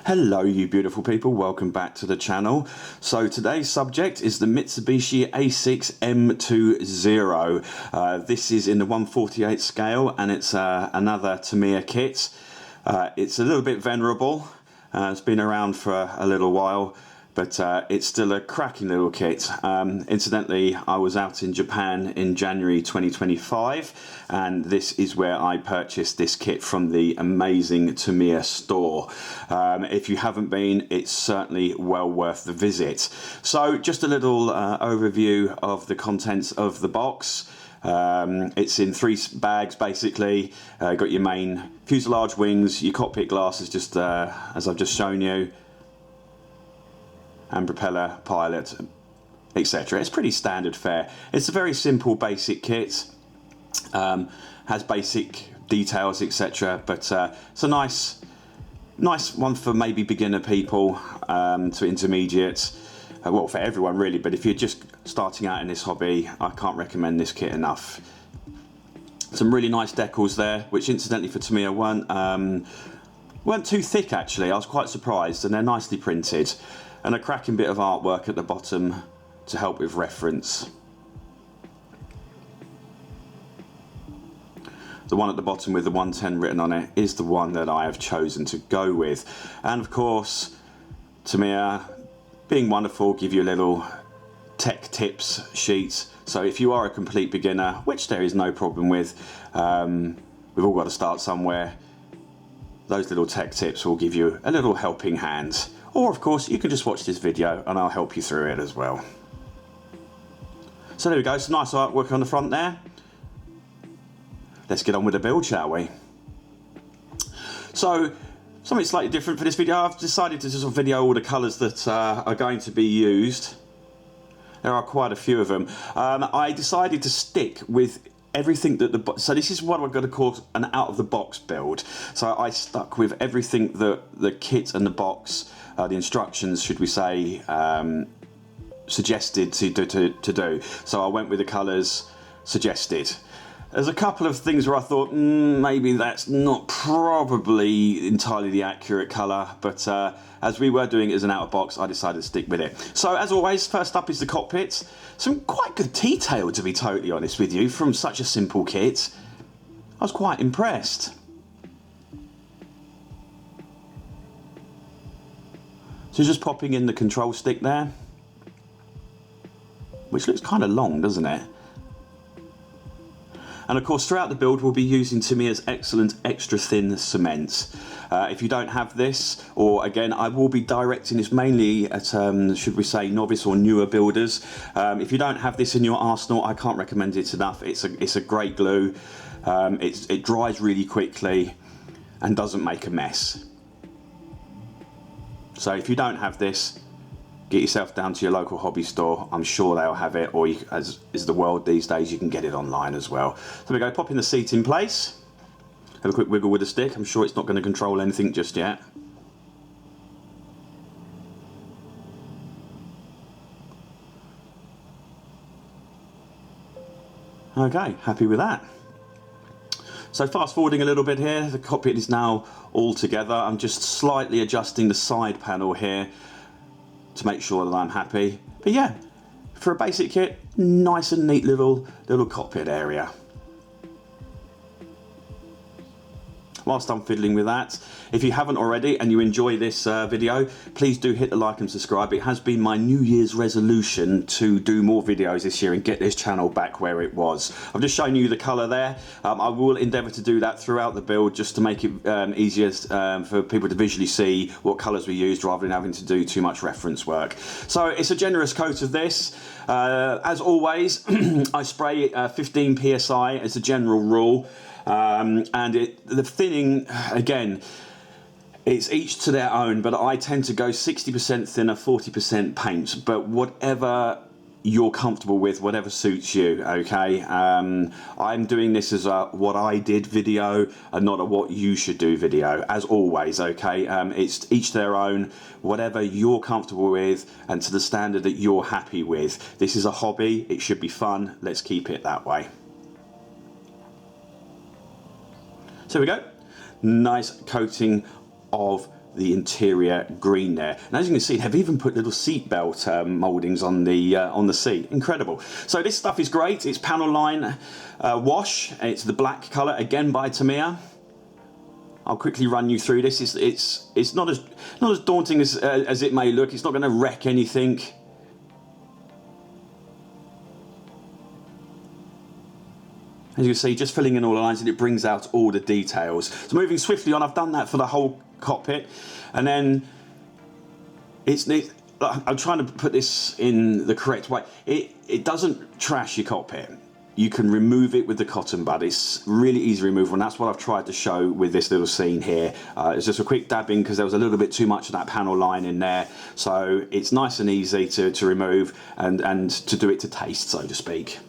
Hello you beautiful people, welcome back to the channel. So today's subject is the Mitsubishi A6M2 Zero. This is in the 1/48 scale and it's another Tamiya kit. It's a little bit venerable, it's been around for a little while, but it's still a cracking little kit. Incidentally, I was out in Japan in January 2025 and this is where I purchased this kit from the amazing Tamiya store. If you haven't been, it's certainly well worth the visit. So just a little overview of the contents of the box. It's in 3 bags basically. Got your main fuselage wings, your cockpit glasses just as I've just shown you, and propeller, pilot, etc. It's pretty standard fare. It's a very simple basic kit, has basic details, etc. But it's a nice one for maybe beginner people to intermediate. Well, for everyone really, but if you're just starting out in this hobby, I can't recommend this kit enough. Some really nice decals there, which incidentally for Tamiya weren't too thick actually. I was quite surprised, and they're nicely printed. And a cracking bit of artwork at the bottom to help with reference. The one at the bottom with the 110 written on it is the one that I have chosen to go with. And of course, Tamiya, being wonderful, give you a little tech tips sheet. So if you are a complete beginner, which there is no problem with, we've all got to start somewhere, those little tech tips will give you a little helping hand. Or of course, you can just watch this video and I'll help you through it as well. So there we go, some nice artwork on the front there. Let's get on with the build, shall we? So, something slightly different for this video. I've decided to just video all the colours that are going to be used. There are quite a few of them. I decided to stick with everything that so this is what I'm going to call an out-of-the-box build. So I stuck with everything that the kit and the box, the instructions, should we say, suggested to do. So I went with the colours suggested. There's a couple of things where I thought maybe that's not probably entirely the accurate colour, but as we were doing it as an out-of-box, I decided to stick with it. So as always, first up is the cockpit. Some quite good detail, to be totally honest with you, from such a simple kit. I was quite impressed. So just popping in the control stick there, which looks kind of long, doesn't it? And of course, throughout the build, we'll be using Tamiya's excellent extra thin cement. If you don't have this, or again, I will be directing this mainly at, should we say, novice or newer builders. If you don't have this in your arsenal, I can't recommend it enough. It's a great glue. It dries really quickly and doesn't make a mess. So if you don't have this, get yourself down to your local hobby store. I'm sure they'll have it, or as is the world these days, you can get it online as well. So we go, popping the seat in place. Have a quick wiggle with the stick. I'm sure it's not going to control anything just yet. Okay, happy with that. So fast forwarding a little bit here, the cockpit is now all together. I'm just slightly adjusting the side panel here to make sure that I'm happy. But yeah, for a basic kit, nice and neat little cockpit area. Whilst I'm fiddling with that, if you haven't already and you enjoy this video, please do hit the like and subscribe. It has been my New Year's resolution to do more videos this year and get this channel back where it was. I've just shown you the colour there. I will endeavour to do that throughout the build just to make it easier for people to visually see what colours we used rather than having to do too much reference work. So it's a generous coat of this. As always, I spray 15 psi as a general rule. And the thinning, again, it's each to their own, but I tend to go 60% thinner, 40% paint, but whatever you're comfortable with, whatever suits you, okay? I'm doing this as a what I did video and not a what you should do video, as always, okay? It's each their own, whatever you're comfortable with and to the standard that you're happy with. This is a hobby, it should be fun, let's keep it that way. So here we go, nice coating of the interior green there. And as you can see, they've even put little seat belt mouldings on the seat. Incredible. So this stuff is great. It's panel line wash. It's the black colour, again by Tamiya. I'll quickly run you through this. It's not as daunting as it may look. It's not going to wreck anything. As you can see, just filling in all the lines, and it brings out all the details. So moving swiftly on, I've done that for the whole cockpit, and then I'm trying to put this in the correct way. It doesn't trash your cockpit. You can remove it with the cotton bud. It's really easy removal, and that's what I've tried to show with this little scene here. It's just a quick dabbing because there was a little bit too much of that panel line in there. So it's nice and easy to remove and to do it to taste, so to speak.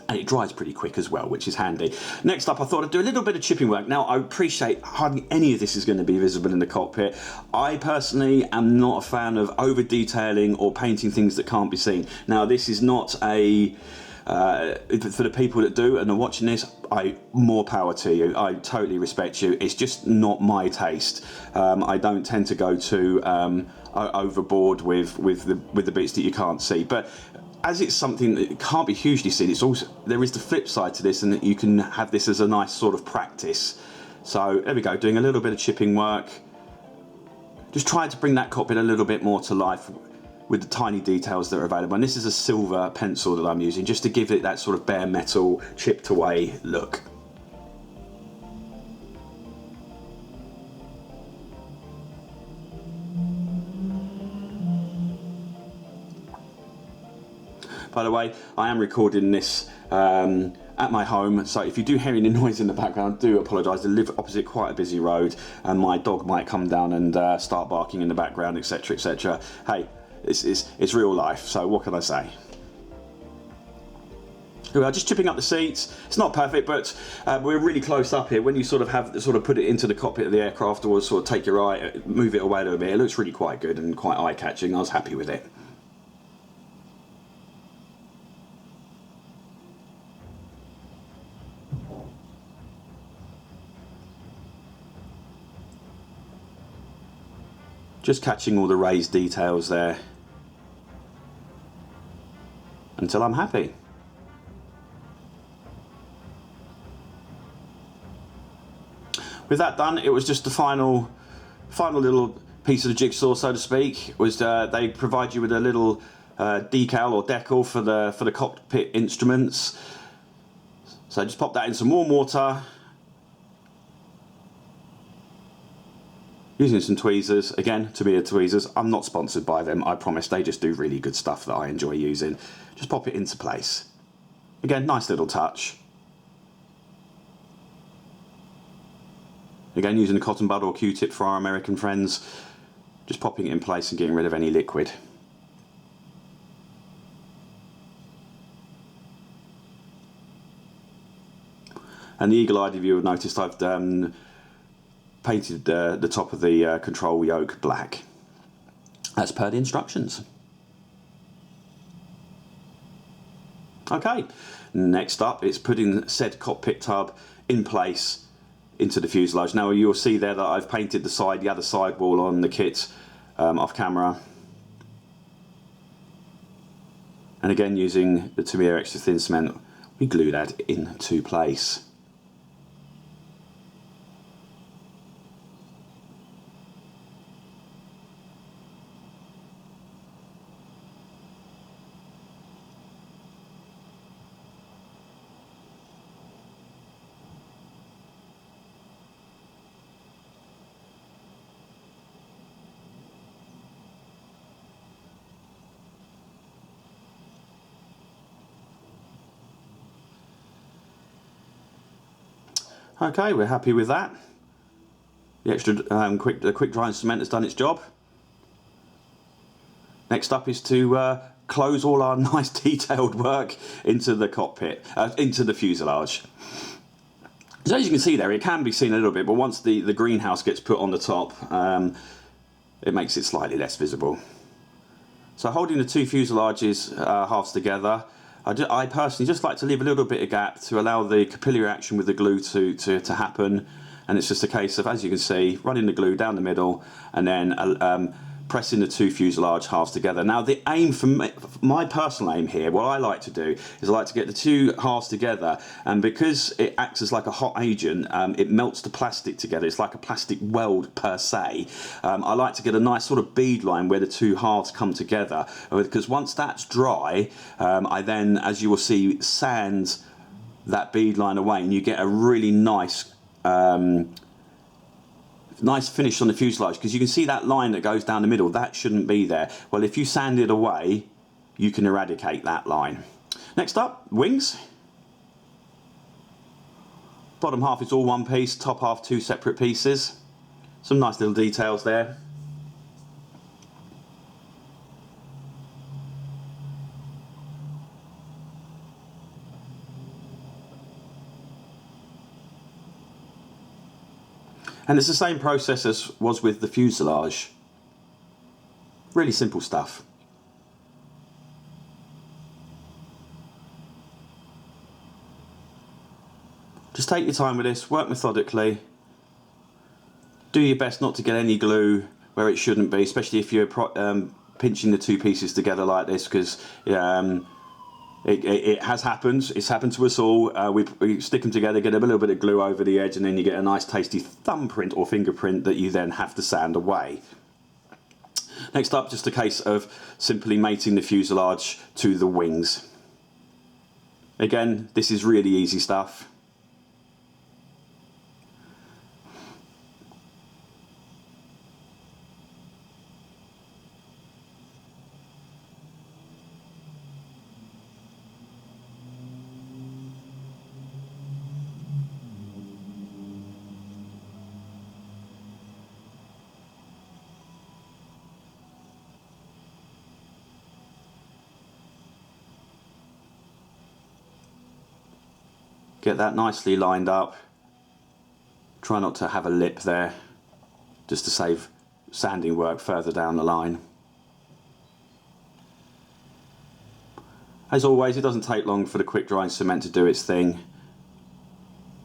And it dries pretty quick as well, which is handy. Next up, I thought I'd do a little bit of chipping work. Now, I appreciate hardly any of this is going to be visible in the cockpit. I personally am not a fan of over-detailing or painting things that can't be seen. Now, this is not a... for the people that do and are watching this, more power to you. I totally respect you. It's just not my taste. I don't tend to go too overboard with the bits that you can't see. But as it's something that can't be hugely seen, it's also, there is the flip side to this, and that you can have this as a nice sort of practice. So there we go, doing a little bit of chipping work, just trying to bring that cockpit a little bit more to life with the tiny details that are available. And this is a silver pencil that I'm using just to give it that sort of bare metal, chipped away look. By the way, I am recording this at my home, so if you do hear any noise in the background, I do apologise. I live opposite quite a busy road, and my dog might come down and start barking in the background, etc, etc. Hey, it's real life, so what can I say? We are just chipping up the seats. It's not perfect, but we're really close up here. When you sort of put it into the cockpit of the aircraft, or sort of take your eye, move it away a little bit, it looks really quite good and quite eye-catching. I was happy with it. Just catching all the raised details there until I'm happy. With that done, it was just the final little piece of the jigsaw, so to speak. Was they provide you with a little decal or decal for the cockpit instruments. So just pop that in some warm water. Using some tweezers, again, Tamiya tweezers. I'm not sponsored by them, I promise. They just do really good stuff that I enjoy using. Just pop it into place. Again, nice little touch. Again, using a cotton bud or Q-tip for our American friends. Just popping it in place and getting rid of any liquid. And the eagle-eyed viewer have noticed I've painted the top of the control yoke black, as per the instructions. Okay, next up it's putting said cockpit tub in place into the fuselage. Now you'll see there that I've painted the other side wall on the kit off camera. And again, using the Tamiya extra thin cement, we glue that into place. Okay, we're happy with that. The extra quick drying cement has done its job. Next up is to close all our nice detailed work into the cockpit, into the fuselage. So as you can see there, it can be seen a little bit, but once the greenhouse gets put on the top, it makes it slightly less visible. So holding the two fuselages halves together, I personally just like to leave a little bit of gap to allow the capillary action with the glue to happen, and it's just a case of, as you can see, running the glue down the middle and then pressing the two fuselage halves together. Now the aim for me, my personal aim here, what I like to do is I like to get the two halves together, and because it acts as like a hot agent, it melts the plastic together. It's like a plastic weld per se. I like to get a nice sort of bead line where the two halves come together, because once that's dry, I then, as you will see, sand that bead line away, and you get a really nice nice finish on the fuselage, because you can see that line that goes down the middle, that shouldn't be there. Well, if you sand it away, you can eradicate that line. Next up, wings. Bottom half is all one piece, top half two separate pieces. Some nice little details there. And it's the same process as was with the fuselage. Really simple stuff. Just take your time with this, work methodically. Do your best not to get any glue where it shouldn't be, especially if you're pinching the two pieces together like this, because it has happened. It's happened to us all. We stick them together, get a little bit of glue over the edge, and then you get a nice tasty thumbprint or fingerprint that you then have to sand away. Next up, just a case of simply mating the fuselage to the wings. Again, this is really easy stuff. Get that nicely lined up. Try not to have a lip there, just to save sanding work further down the line. As always, it doesn't take long for the quick drying cement to do its thing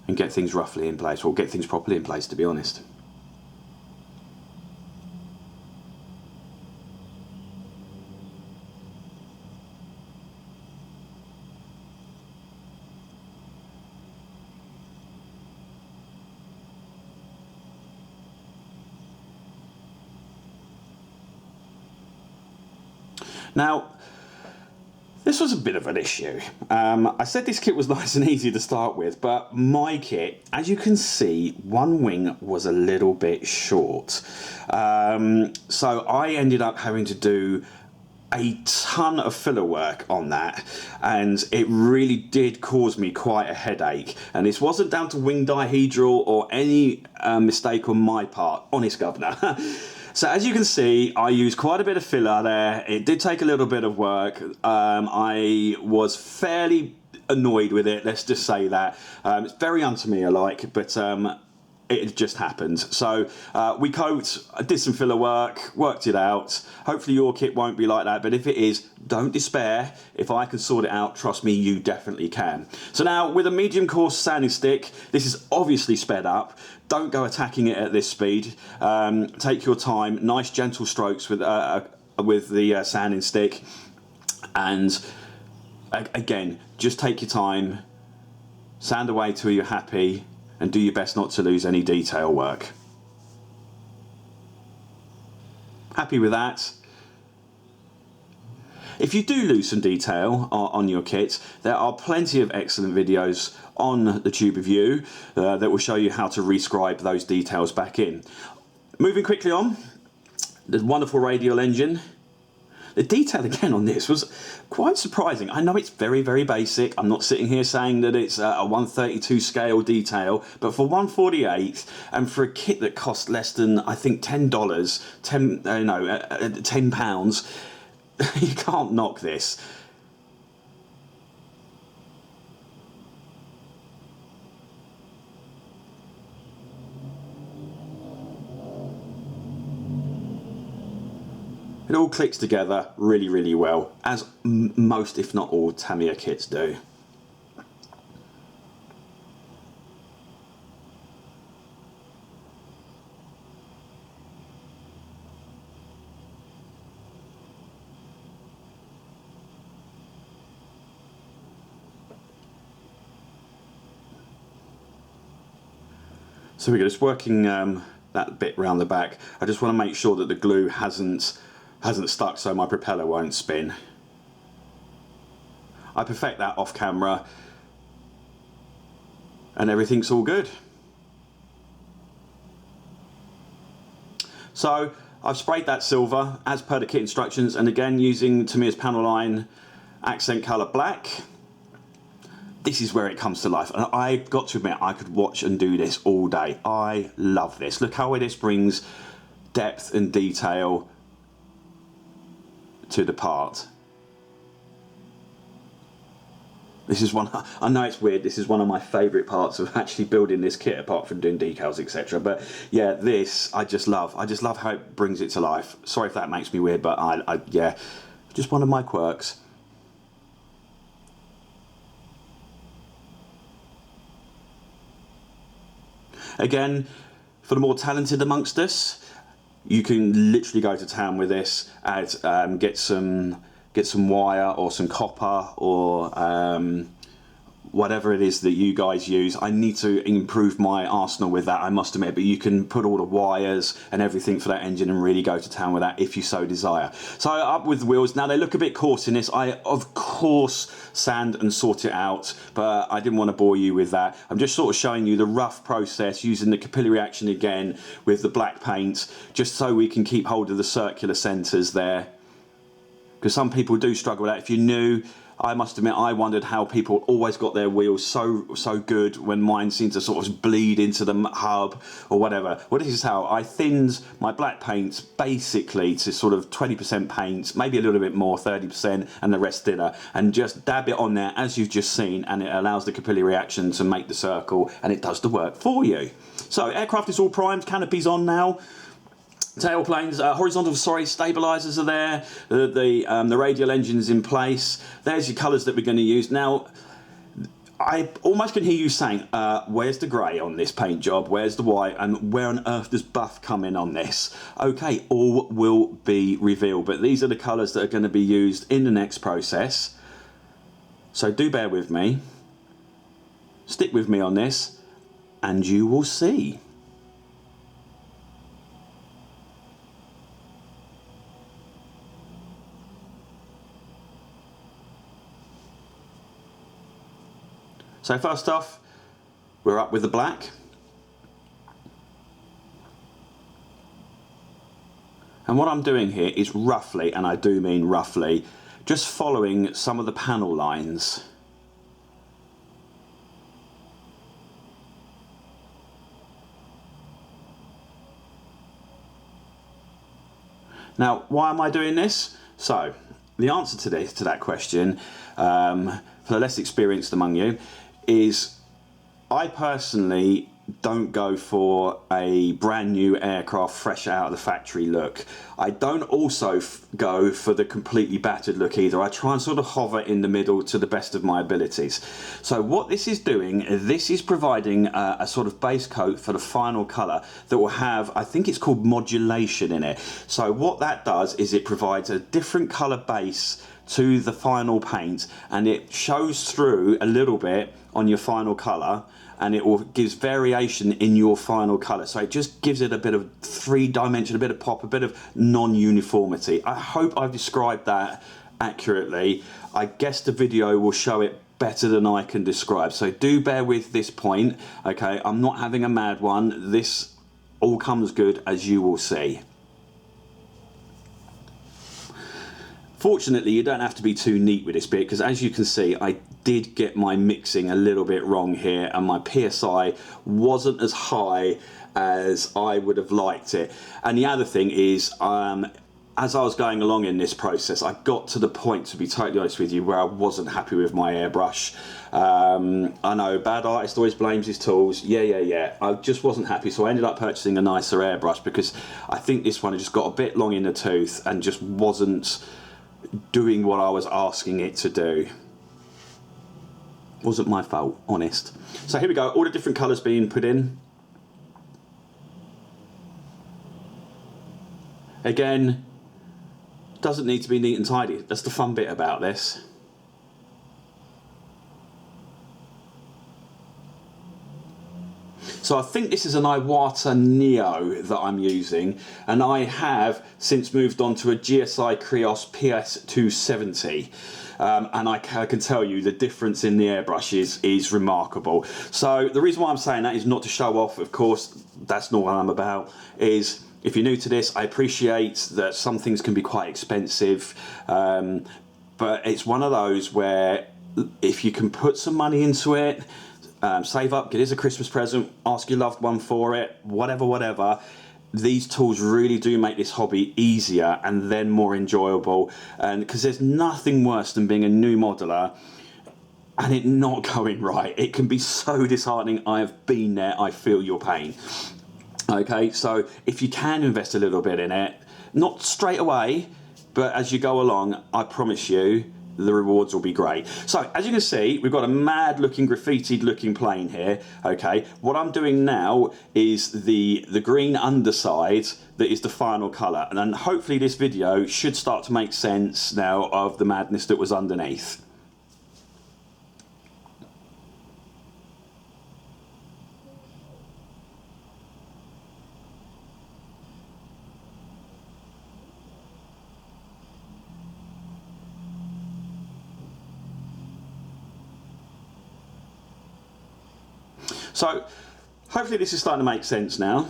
and get things roughly in place, or get things properly in place, to be honest. Now, this was a bit of an issue. I said this kit was nice and easy to start with, but my kit, as you can see, one wing was a little bit short. So I ended up having to do a ton of filler work on that, and it really did cause me quite a headache. And this wasn't down to wing dihedral or any mistake on my part, honest governor. So as you can see, I used quite a bit of filler there. It did take a little bit of work. I was fairly annoyed with it, let's just say that. It's very un-Tamiya-like, but it just happened. So we coped, I did some filler work, worked it out. Hopefully your kit won't be like that, but if it is, don't despair. If I can sort it out, trust me, you definitely can. So now, with a medium coarse sanding stick, this is obviously sped up. Don't go attacking it at this speed. Take your time, nice gentle strokes with the sanding stick. And again, just take your time, sand away till you're happy, and do your best not to lose any detail work. Happy with that? If you do lose some detail on your kit, there are plenty of excellent videos on the Tube Review that will show you how to rescribe those details back in. Moving quickly on, the wonderful radial engine. The detail again on this was quite surprising. I know it's very, very basic. I'm not sitting here saying that it's a 132 scale detail, but for 1/48 and for a kit that cost less than, I think, $10, £10, you can't knock this. It all clicks together really, really well, as most, if not all, Tamiya kits do. So we're just working that bit round the back. I just want to make sure that the glue hasn't stuck so my propeller won't spin. I perfect that off camera and everything's all good. So I've sprayed that silver as per the kit instructions, and again using Tamiya's panel line accent colour black. This is where it comes to life, and I've got to admit I could watch and do this all day. I love this. Look how this brings depth and detail to the part. This is one, I know it's weird, this is one of my favourite parts of actually building this kit, apart from doing decals, etc. But yeah, this I just love. I just love how it brings it to life. Sorry if that makes me weird, but yeah, just one of my quirks. Again, for the more talented amongst us, you can literally go to town with this and get some wire or some copper or whatever it is that you guys use. I need to improve my arsenal with that, I must admit, but you can put all the wires and everything for that engine and really go to town with that if you so desire. So up with the wheels. Now they look a bit coarse in this. I of course sand and sort it out, but I didn't want to bore you with that. I'm just sort of showing you the rough process using the capillary action again with the black paint, just so we can keep hold of the circular centres there, because some people do struggle with that. If you're new, I must admit I wondered how people always got their wheels so good when mine seemed to sort of bleed into the hub or whatever. Well, this is how I thinned my black paint basically to sort of 20% paint, maybe a little bit more, 30%, and the rest thinner, and just dab it on there as you've just seen, and it allows the capillary action to make the circle, and it does the work for you. So aircraft is all primed, canopy's on now. Tailplanes, horizontal stabilisers are there, the radial engine's in place. There's your colours that we're going to use. Now, I almost can hear you saying, where's the grey on this paint job, where's the white, and where on earth does buff come in on this? Okay, all will be revealed, but these are the colours that are going to be used in the next process. So do bear with me, stick with me on this, and you will see. So first off, we're up with the black. And what I'm doing here is roughly, and I do mean roughly, just following some of the panel lines. Now, why am I doing this? So, the answer to that question, for the less experienced among you, is I personally don't go for a brand new aircraft fresh out of the factory look. I don't also go for the completely battered look either. I try and sort of hover in the middle to the best of my abilities. So what this is doing, this is providing a sort of base coat for the final colour that will have, I think it's called modulation in it. So what that does is it provides a different colour base to the final paint, and it shows through a little bit on your final colour, and it will gives variation in your final colour. So it just gives it a bit of 3-dimension, a bit of pop, a bit of non-uniformity. I hope I've described that accurately. I guess the video will show it better than I can describe. So do bear with this point, okay? I'm not having a mad one. This all comes good, as you will see. Fortunately, you don't have to be too neat with this bit, because as you can see, I did get my mixing a little bit wrong here, and my PSI wasn't as high as I would have liked it. And the other thing is, as I was going along in this process, I got to the point, to be totally honest with you, where I wasn't happy with my airbrush. I know, bad artist always blames his tools. Yeah. I just wasn't happy, so I ended up purchasing a nicer airbrush, because I think this one had just got a bit long in the tooth and just wasn't doing what I was asking it to do. Wasn't my fault, honest. So here we go, all the different colours being put in. Again, doesn't need to be neat and tidy. That's the fun bit about this. So I think this is an Iwata Neo that I'm using, and I have since moved on to a GSI Krios PS270. And I can tell you the difference in the airbrush is remarkable. So the reason why I'm saying that is not to show off, of course, that's not what I'm about, is if you're new to this, I appreciate that some things can be quite expensive, but it's one of those where if you can put some money into it, save up, get it as a Christmas present, ask your loved one for it, whatever, these tools really do make this hobby easier and then more enjoyable. And because there's nothing worse than being a new modeler and it not going right. It can be so disheartening. I have been there. I feel your pain. Okay, so if you can invest a little bit in it, not straight away, but as you go along, I promise you, the rewards will be great. So as you can see, we've got a mad looking, graffitied looking plane here. Okay, what I'm doing now is the green underside that is the final colour, and then hopefully this video should start to make sense now of the madness that was underneath. So hopefully this is starting to make sense now.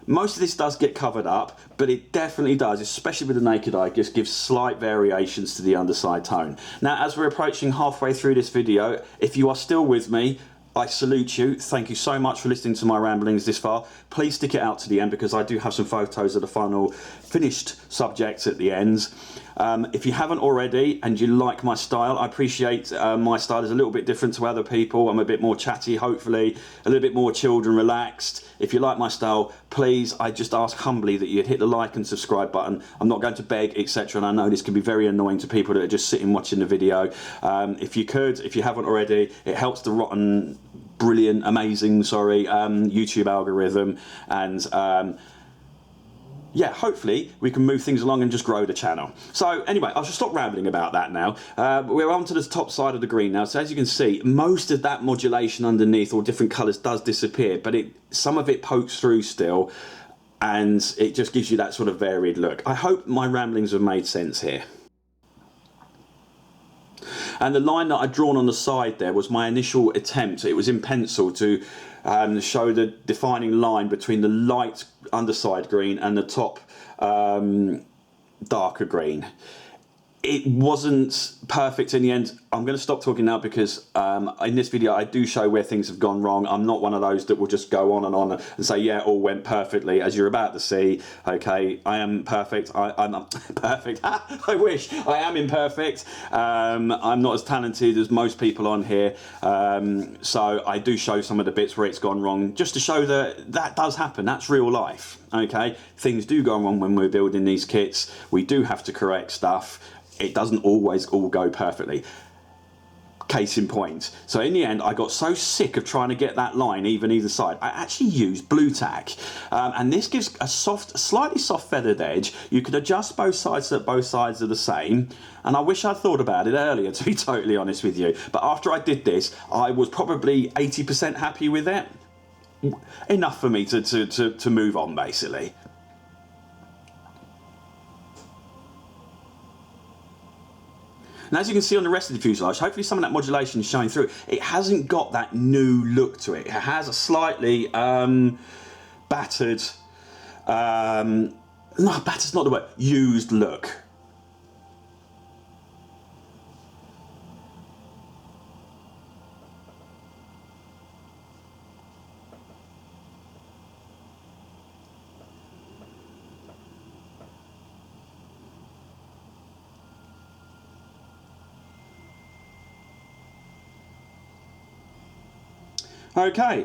Most of this does get covered up, but it definitely does, especially with the naked eye, just gives slight variations to the underside tone. Now, as we're approaching halfway through this video, if you are still with me, I salute you. Thank you so much for listening to my ramblings this far. Please stick it out to the end because I do have some photos of the final finished subjects at the end. If you haven't already and you like my style, I appreciate my style is a little bit different to other people. I'm a bit more chatty, hopefully, a little bit more chilled and relaxed. If you like my style, please, I just ask humbly that you'd hit the like and subscribe button. I'm not going to beg, etc. And I know this can be very annoying to people that are just sitting watching the video. If you could, if you haven't already, it helps the rotten, brilliant, amazing, YouTube algorithm. And yeah, hopefully we can move things along and just grow the channel. So anyway, I should stop rambling about that now. We're on to the top side of the green now. So as you can see, most of that modulation underneath or different colours does disappear, but some of it pokes through still, and it just gives you that sort of varied look. I hope my ramblings have made sense here. And the line that I'd drawn on the side there was my initial attempt. It was in pencil to show the defining line between the light underside green and the top darker green. It wasn't perfect in the end. I'm going to stop talking now because in this video I do show where things have gone wrong. I'm not one of those that will just go on and say, yeah, all went perfectly, as you're about to see. Okay, I am perfect. I'm not perfect. I wish. I am imperfect. I'm not as talented as most people on here. So I do show some of the bits where it's gone wrong, just to show that does happen. That's real life. Okay, things do go wrong when we're building these kits. We do have to correct stuff. It doesn't always all go perfectly. Case in point. So in the end, I got so sick of trying to get that line even either side, I actually used blue tack. And this gives a slightly soft feathered edge. You can adjust both sides so that both sides are the same. And I wish I'd thought about it earlier, to be totally honest with you. But after I did this, I was probably 80% happy with it. Enough for me to move on, basically. And as you can see on the rest of the fuselage, hopefully some of that modulation is showing through. It hasn't got that new look to it. It has a slightly battered, no, battered's not the word, used look. Okay,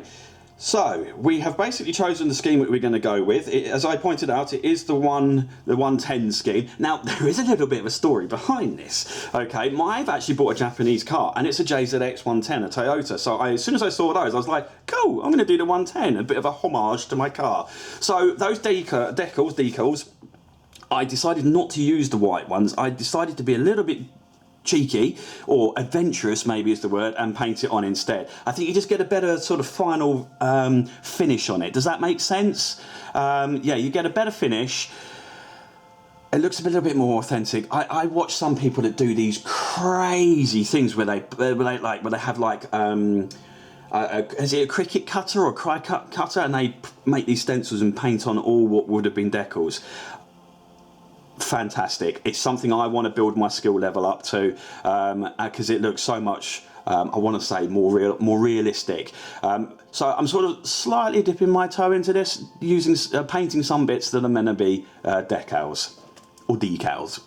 so we have basically chosen the scheme that we're going to go with. As I pointed out, it is the 110 scheme. Now, there is a little bit of a story behind this. Okay, I've actually bought a Japanese car, and it's a JZX 110, a Toyota. So as soon as I saw those, I was like, cool, I'm going to do the 110, a bit of a homage to my car. So those decals, I decided not to use the white ones. I decided to be a little bit cheeky or adventurous maybe is the word, and paint it on instead. I think you just get a better sort of final finish on it. Does that make sense? Yeah, you get a better finish. It looks a little bit more authentic. I watch some people that do these crazy things where they have like is it a cricket cutter or a cry cutter, and they make these stencils and paint on all what would have been decals. Fantastic. It's something I want to build my skill level up to, because it looks so much, I want to say, more realistic. So I'm sort of slightly dipping my toe into this, using painting some bits that are meant to be decals or decals.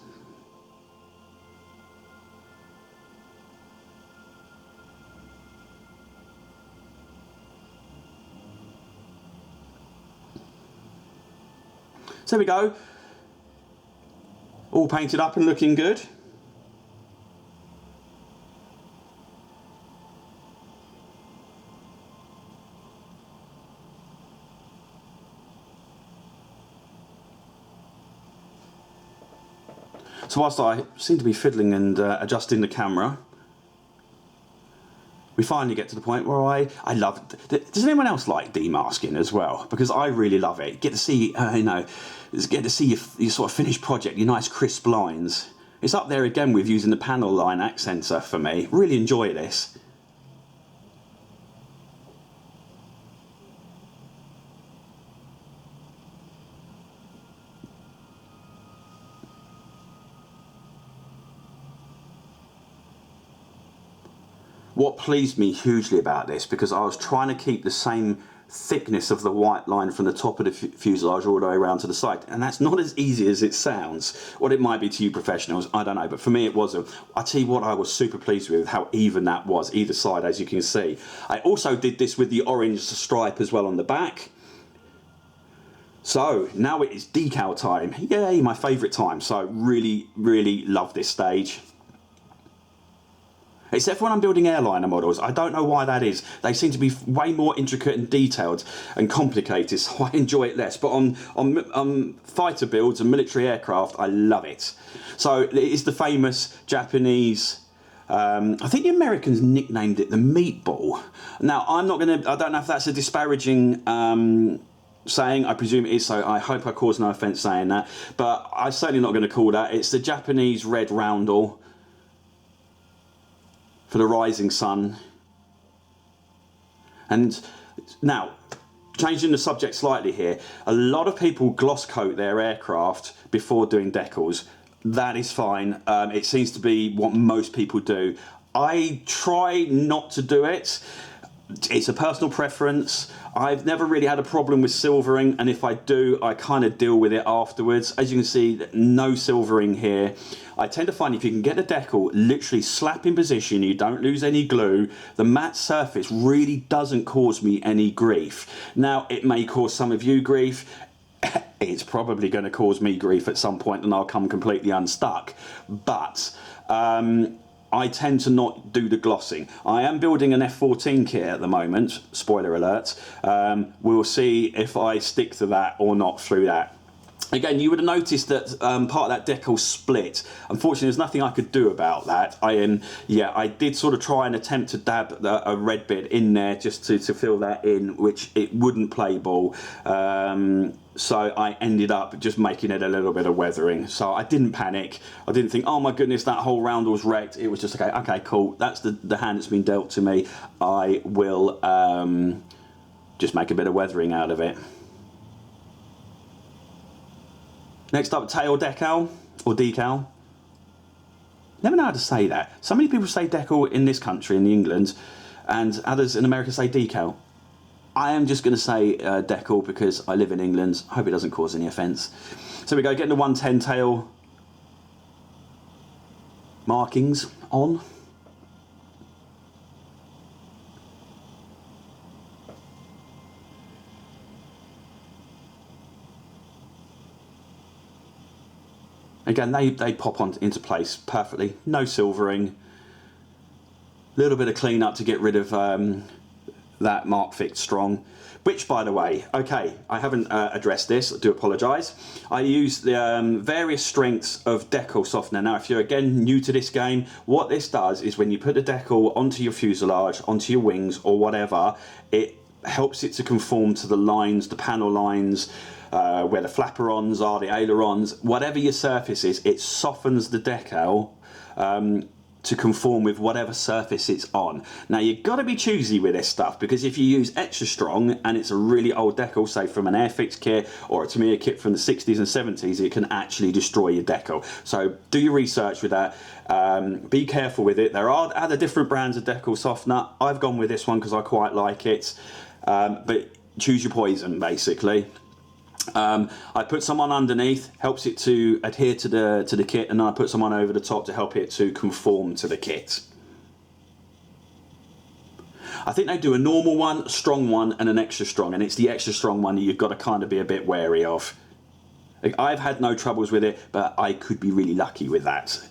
So there we go. All painted up and looking good. So whilst I seem to be fiddling and adjusting the camera, we finally get to the point where I love it. Does anyone else like demasking as well? Because I really love it. Get to see, get to see your sort of finished project, your nice crisp lines. It's up there again with using the panel line accenter for me. Really enjoy this. What pleased me hugely about this, because I was trying to keep the same thickness of the white line from the top of the fuselage all the way around to the side, and that's not as easy as it sounds. What it might be to you professionals, I don't know, but for me it wasn't. I tell you what, I was super pleased with how even that was, either side, as you can see. I also did this with the orange stripe as well on the back. So now it is decal time. Yay, my favourite time. So really, really love this stage. Except for when I'm building airliner models. I don't know why that is. They seem to be way more intricate and detailed and complicated, so I enjoy it less. But on fighter builds and military aircraft, I love it. So it is the famous Japanese, I think the Americans nicknamed it the meatball. Now, I don't know if that's a disparaging saying. I presume it is, so I hope I cause no offence saying that. But I'm certainly not going to call that. It's the Japanese red roundel for the rising sun. And now, changing the subject slightly here, a lot of people gloss coat their aircraft before doing decals. That is fine. It seems to be what most people do. I try not to do it. It's a personal preference. I've never really had a problem with silvering, and if I do, I kind of deal with it afterwards. As you can see, no silvering here. I tend to find if you can get the decal literally slap in position, you don't lose any glue, the matte surface really doesn't cause me any grief. Now, it may cause some of you grief. It's probably going to cause me grief at some point, and I'll come completely unstuck. But I tend to not do the glossing. I am building an F-14 kit at the moment, spoiler alert. We'll see if I stick to that or not through that. Again, you would have noticed that part of that decal split. Unfortunately, there's nothing I could do about that. I did sort of try and attempt to dab a red bit in there just to fill that in, which it wouldn't play ball. So I ended up just making it a little bit of weathering. So I didn't panic. I didn't think, oh my goodness, that whole roundel wrecked. It was just, okay, cool. That's the hand that's been dealt to me. I will just make a bit of weathering out of it. Next up, tail decal, or decal. Never know how to say that. So many people say decal in this country, in England, and others in America say decal. I am just going to say decal because I live in England. I hope it doesn't cause any offence. So we go, getting the 110 tail markings on. Again, they pop into place perfectly. No silvering. A little bit of clean up to get rid of that Mark Fix Strong. Which, by the way, okay, I haven't addressed this, I do apologise. I use the various strengths of decal softener. Now, if you're, again, new to this game, what this does is when you put the decal onto your fuselage, onto your wings, or whatever, it helps it to conform to the lines, the panel lines, where the flaperons are, the ailerons, whatever your surface is, it softens the decal to conform with whatever surface it's on. Now, you've got to be choosy with this stuff, because if you use extra strong and it's a really old decal, say from an Airfix kit or a Tamiya kit from the 60s and 70s, it can actually destroy your decal. So do your research with that. Be careful with it. There are other different brands of decal softener. I've gone with this one because I quite like it. But choose your poison, basically. I put some on underneath, helps it to adhere to the kit, and then I put some on over the top to help it to conform to the kit. I think they do a normal one, a strong one, and an extra strong, and it's the extra strong one that you've got to kind of be a bit wary of. Like, I've had no troubles with it, but I could be really lucky with that.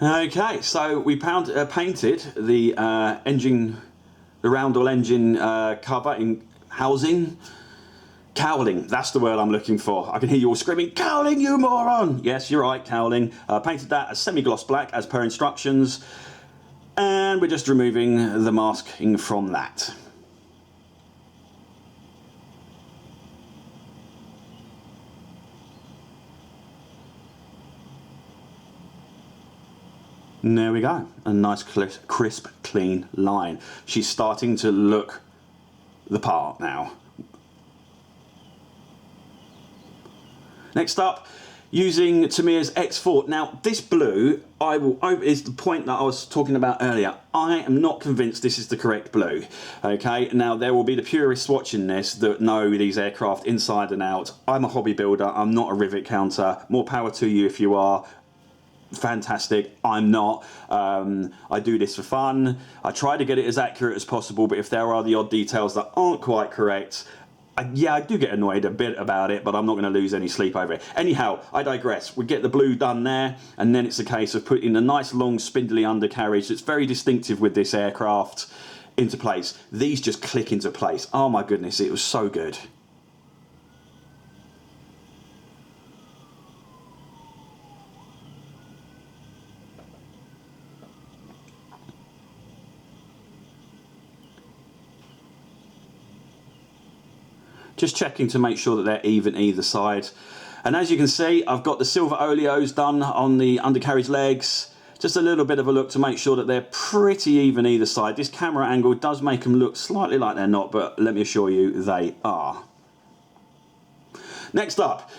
Okay, so we painted the engine, the roundel engine cover in housing. Cowling, that's the word I'm looking for. I can hear you all screaming, "Cowling, you moron!" Yes, you're right, cowling. Painted that as semi-gloss black as per instructions. And we're just removing the masking from that. And there we go, a nice crisp, clean line. She's starting to look the part now. Next up, using Tamiya's X4. Now, this blue, is the point that I was talking about earlier. I am not convinced this is the correct blue. Okay, now there will be the purists watching this that know these aircraft inside and out. I'm a hobby builder, I'm not a rivet counter. More power to you if you are. Fantastic. I'm not. I do this for fun. I try to get it as accurate as possible, but if there are the odd details that aren't quite correct, I do get annoyed a bit about it, but I'm not going to lose any sleep over it. Anyhow, I digress. We get the blue done there, and then it's a case of putting a nice long spindly undercarriage that's very distinctive with this aircraft into place. These just click into place. Oh my goodness, it was so good. Just checking to make sure that they're even either side. And as you can see, I've got the silver oleos done on the undercarriage legs. Just a little bit of a look to make sure that they're pretty even either side. This camera angle does make them look slightly like they're not, but let me assure you they are. Next up,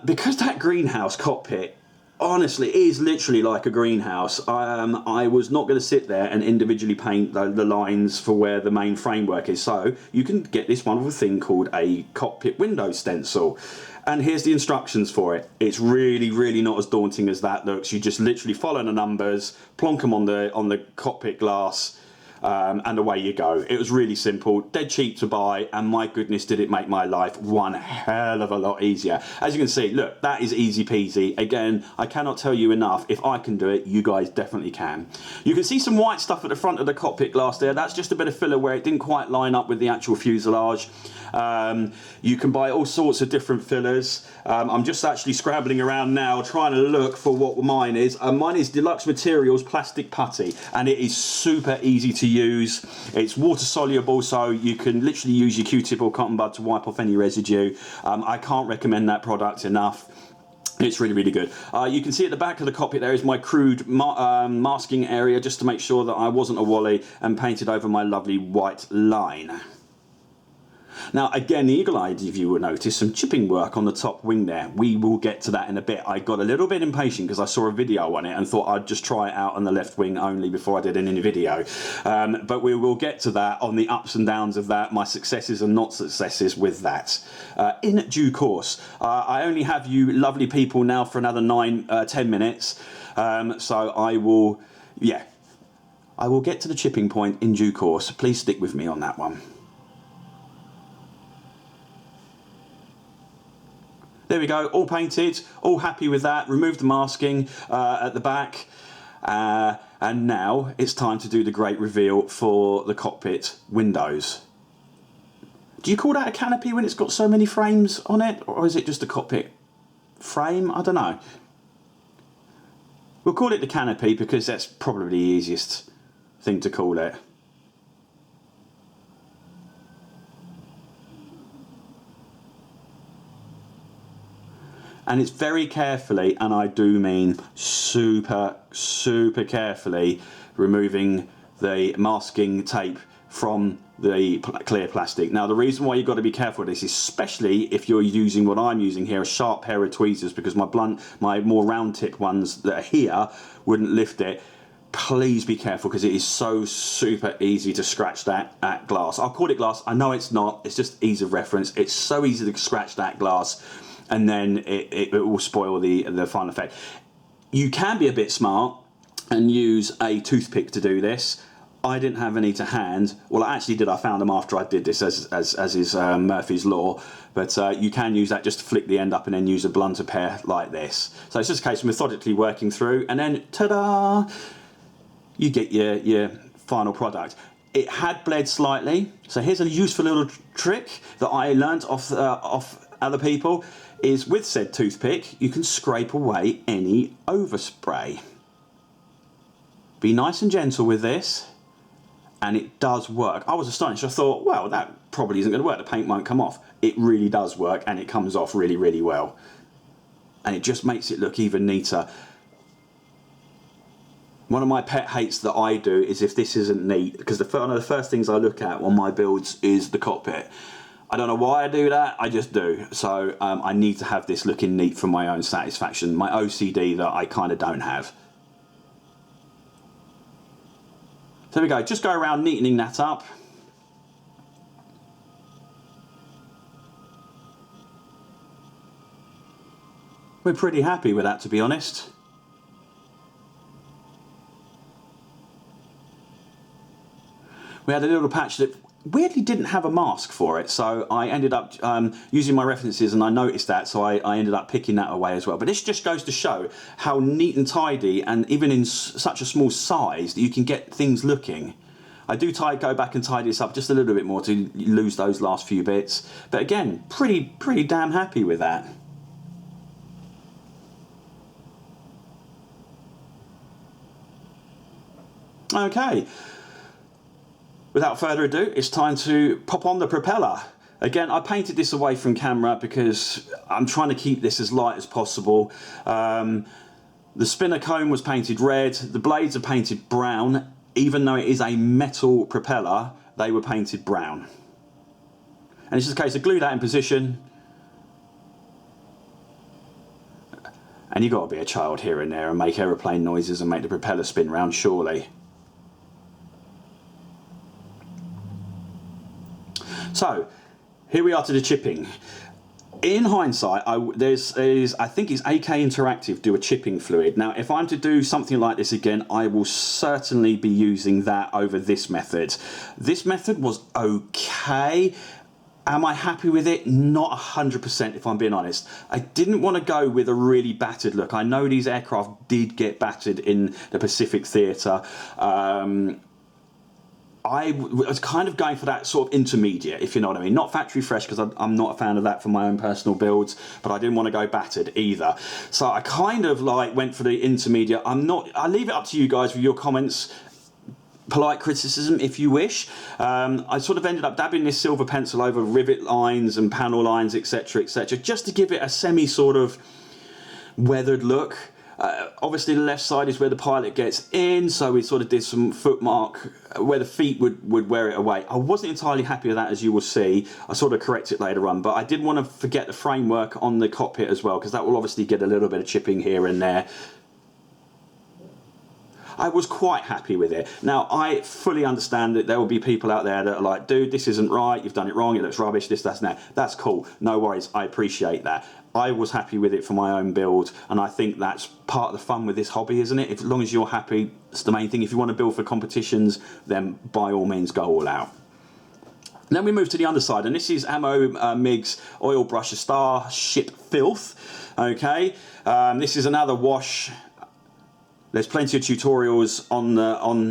because that greenhouse cockpit honestly is literally like a greenhouse, I was not going to sit there and individually paint the lines for where the main framework is, so you can get this wonderful thing called a cockpit window stencil, and here's the instructions for it. It's really not as daunting as that looks. You just literally follow the numbers, plonk them on the cockpit glass, and away you go. It was really simple, dead cheap to buy, and my goodness did it make my life one hell of a lot easier. As you can see, look, that is easy peasy. Again, I cannot tell you enough, if I can do it, you guys definitely can. You can see some white stuff at the front of the cockpit glass there. That's just a bit of filler where it didn't quite line up with the actual fuselage. You can buy all sorts of different fillers. I'm just actually scrabbling around now trying to look for what mine is. Mine is Deluxe Materials Plastic Putty, and it is super easy to use. It's water soluble, so you can literally use your Q-tip or cotton bud to wipe off any residue. I can't recommend that product enough. It's really good. You can see at the back of the cockpit there is my crude masking area, just to make sure that I wasn't a wally, and painted over my lovely white line. Now again, the eagle-eyed viewer will notice some chipping work on the top wing there. We will get to that in a bit. I got a little bit impatient because I saw a video on it and thought I'd just try it out on the left wing only before I did any video. But we will get to that on the ups and downs of that, my successes and not successes with that. In due course. I only have you lovely people now for another 10 minutes. So I will, yeah. I will get to the chipping point in due course. Please stick with me on that one. There we go, all painted, all happy with that. Remove the masking at the back. And now it's time to do the great reveal for the cockpit windows. Do you call that a canopy when it's got so many frames on it? Or is it just a cockpit frame? I don't know. We'll call it the canopy because that's probably the easiest thing to call it. And it's very carefully, and I do mean super, super carefully, removing the masking tape from the clear plastic. Now, the reason why you've got to be careful with this, especially if you're using what I'm using here, a sharp pair of tweezers, because my more round tip ones that are here wouldn't lift it. Please be careful because it is so super easy to scratch that glass. I'll call it glass. I know it's not. It's just ease of reference. It's so easy to scratch that glass, and then it will spoil the final effect. You can be a bit smart and use a toothpick to do this. I didn't have any to hand. Well, I actually did. I found them after I did this, as is Murphy's Law. But you can use that just to flick the end up and then use a blunter pair like this. So it's just a case of methodically working through, and then ta-da! You get your final product. It had bled slightly. So here's a useful little trick that I learned off other people. Is with said toothpick, you can scrape away any overspray. Be nice and gentle with this, and it does work. I was astonished. I thought, well, that probably isn't going to work. The paint won't come off. It really does work, and it comes off really, really well. And it just makes it look even neater. One of my pet hates that I do is if this isn't neat, because one of the first things I look at on my builds is the cockpit. I don't know why I do that, I just do. So I need to have this looking neat for my own satisfaction, my OCD that I kind of don't have. So there we go, just go around neatening that up. We're pretty happy with that, to be honest. We had a little patch that weirdly didn't have a mask for it, so I ended up using my references, and I noticed that, so I ended up picking that away as well. But this just goes to show how neat and tidy, and even in such a small size, that you can get things looking. I do go back and tidy this up just a little bit more to lose those last few bits, but again, pretty damn happy with that. Okay. Without further ado, it's time to pop on the propeller. Again, I painted this away from camera because I'm trying to keep this as light as possible. The spinner cone was painted red, the blades are painted brown. Even though it is a metal propeller, they were painted brown. And it's just a case of glue that in position. And you've got to be a child here and there and make aeroplane noises and make the propeller spin round, surely. So, here we are to the chipping. In hindsight, I think it's AK Interactive do a chipping fluid. Now, if I'm to do something like this again, I will certainly be using that over this method. This method was okay. Am I happy with it? Not 100% if I'm being honest. I didn't want to go with a really battered look. I know these aircraft did get battered in the Pacific Theatre. I was kind of going for that sort of intermediate, if you know what I mean. Not factory fresh, because I'm not a fan of that for my own personal builds, but I didn't want to go battered either. So I kind of like went for the intermediate. I leave it up to you guys with your comments, polite criticism if you wish. I sort of ended up dabbing this silver pencil over rivet lines and panel lines, etc., etc., just to give it a semi sort of weathered look. Obviously the left side is where the pilot gets in, so we sort of did some footmark where the feet would wear it away. I wasn't entirely happy with that, as you will see. I sort of correct it later on, but I didn't want to forget the framework on the cockpit as well, because that will obviously get a little bit of chipping here and there. I was quite happy with it. Now, I fully understand that there will be people out there that are like, dude, this isn't right, you've done it wrong, it looks rubbish, this, that, and that. That's cool, no worries, I appreciate that. I was happy with it for my own build, and I think that's part of the fun with this hobby, isn't it? As long as you're happy, it's the main thing. If you want to build for competitions, then by all means go all out. Then we move to the underside, and this is Ammo MIG's Oil Brusher Starship Filth. Okay, this is another wash. There's plenty of tutorials on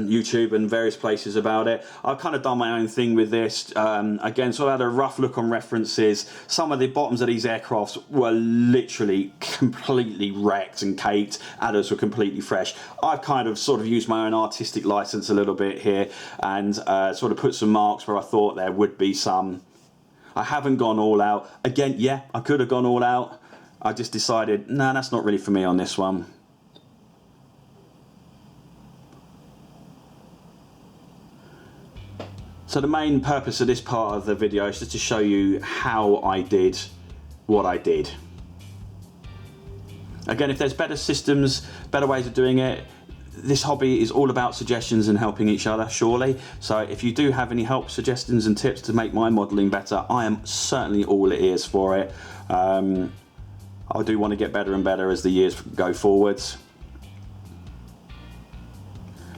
YouTube and various places about it. I've kind of done my own thing with this. Again, so I had a rough look on references. Some of the bottoms of these aircrafts were literally completely wrecked and caked. Others were completely fresh. I've kind of sort of used my own artistic license a little bit here and sort of put some marks where I thought there would be some. I haven't gone all out. Again, yeah, I could have gone all out. I just decided, nah, that's not really for me on this one. So the main purpose of this part of the video is just to show you how I did what I did. Again, if there's better systems, better ways of doing it, this hobby is all about suggestions and helping each other, surely. So if you do have any help, suggestions and tips to make my modelling better, I am certainly all ears for it. I do want to get better and better as the years go forwards.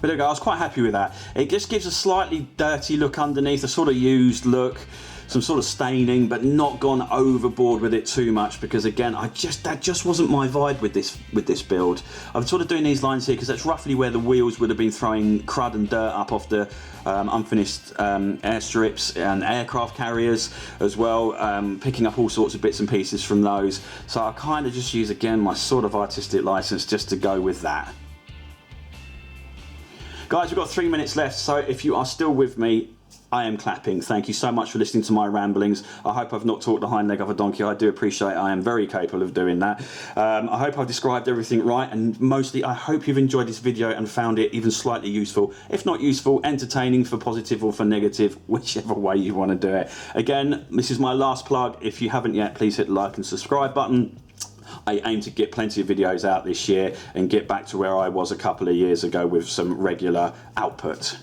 But there we go, I was quite happy with that. It just gives a slightly dirty look underneath, a sort of used look, some sort of staining, but not gone overboard with it too much, because again, that just wasn't my vibe with this build. I'm sort of doing these lines here because that's roughly where the wheels would have been throwing crud and dirt up off the unfinished airstrips and aircraft carriers as well, picking up all sorts of bits and pieces from those. So I kind of just use, again, my sort of artistic license just to go with that. Guys, we've got 3 minutes left, so if you are still with me, I am clapping. Thank you so much for listening to my ramblings. I hope I've not talked the hind leg of a donkey. I do appreciate I am very capable of doing that. I hope I've described everything right, and mostly I hope you've enjoyed this video and found it even slightly useful. If not useful, entertaining for positive or for negative, whichever way you want to do it. Again, this is my last plug. If you haven't yet, please hit the like and subscribe button. I aim to get plenty of videos out this year and get back to where I was a couple of years ago with some regular output.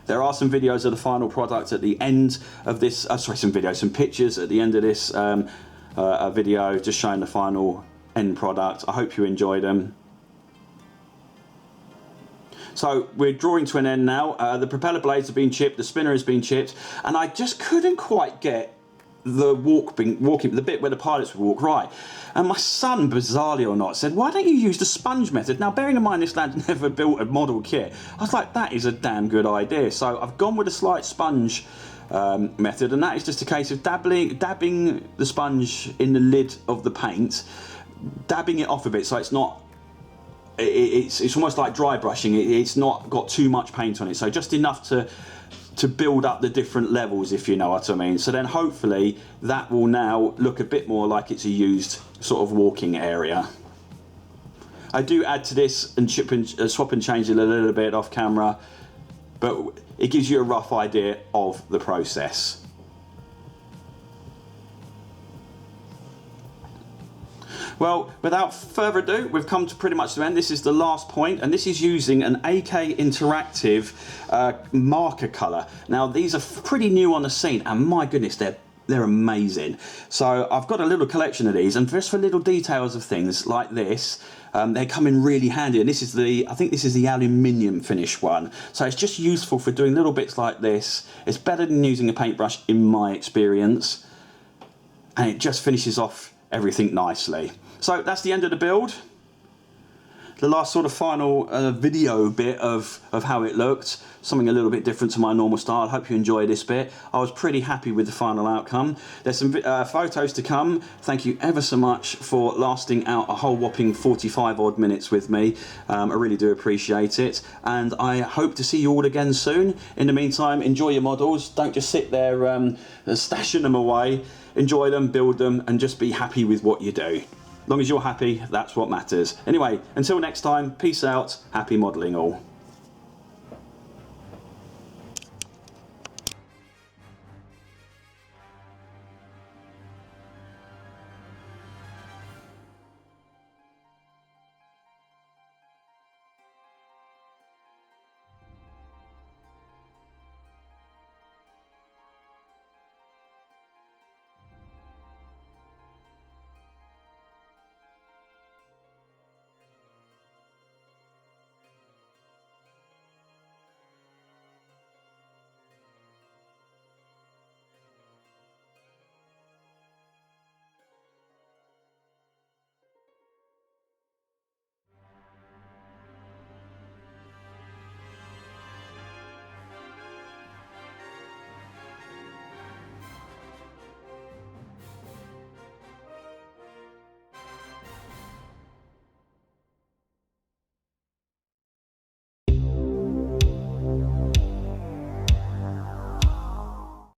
There are some videos of the final product at the end of this, some pictures at the end of this video just showing the final end product. I hope you enjoyed them. So we're drawing to an end now. The propeller blades have been chipped, the spinner has been chipped, and I just couldn't quite get the the bit where the pilots would walk right. And my son, bizarrely or not, said, why don't you use the sponge method? Now, bearing in mind this lad's never built a model kit, I was like, that is a damn good idea. So I've gone with a slight sponge method, and that is just a case of dabbing the sponge in the lid of the paint, dabbing it off a bit so it's not, it's almost like dry brushing. It's not got too much paint on it, so just enough to build up the different levels, if you know what I mean. So then hopefully that will now look a bit more like it's a used sort of walking area. I do add to this and swap and change it a little bit off camera, but it gives you a rough idea of the process. Well, without further ado, we've come to pretty much the end. This is the last point, and this is using an AK Interactive marker colour. Now, these are pretty new on the scene, and my goodness, they're amazing. So I've got a little collection of these, and just for little details of things like this, they come in really handy. And this is I think this is the aluminium finish one. So it's just useful for doing little bits like this. It's better than using a paintbrush in my experience, and it just finishes off everything nicely. So that's the end of the build. The last sort of final video bit of how it looked. Something a little bit different to my normal style. I hope you enjoy this bit. I was pretty happy with the final outcome. There's some photos to come. Thank you ever so much for lasting out a whole whopping 45 odd minutes with me. I really do appreciate it. And I hope to see you all again soon. In the meantime, enjoy your models. Don't just sit there stashing them away. Enjoy them, build them, and just be happy with what you do. As long as you're happy, that's what matters. Anyway, until next time, peace out, happy modelling all.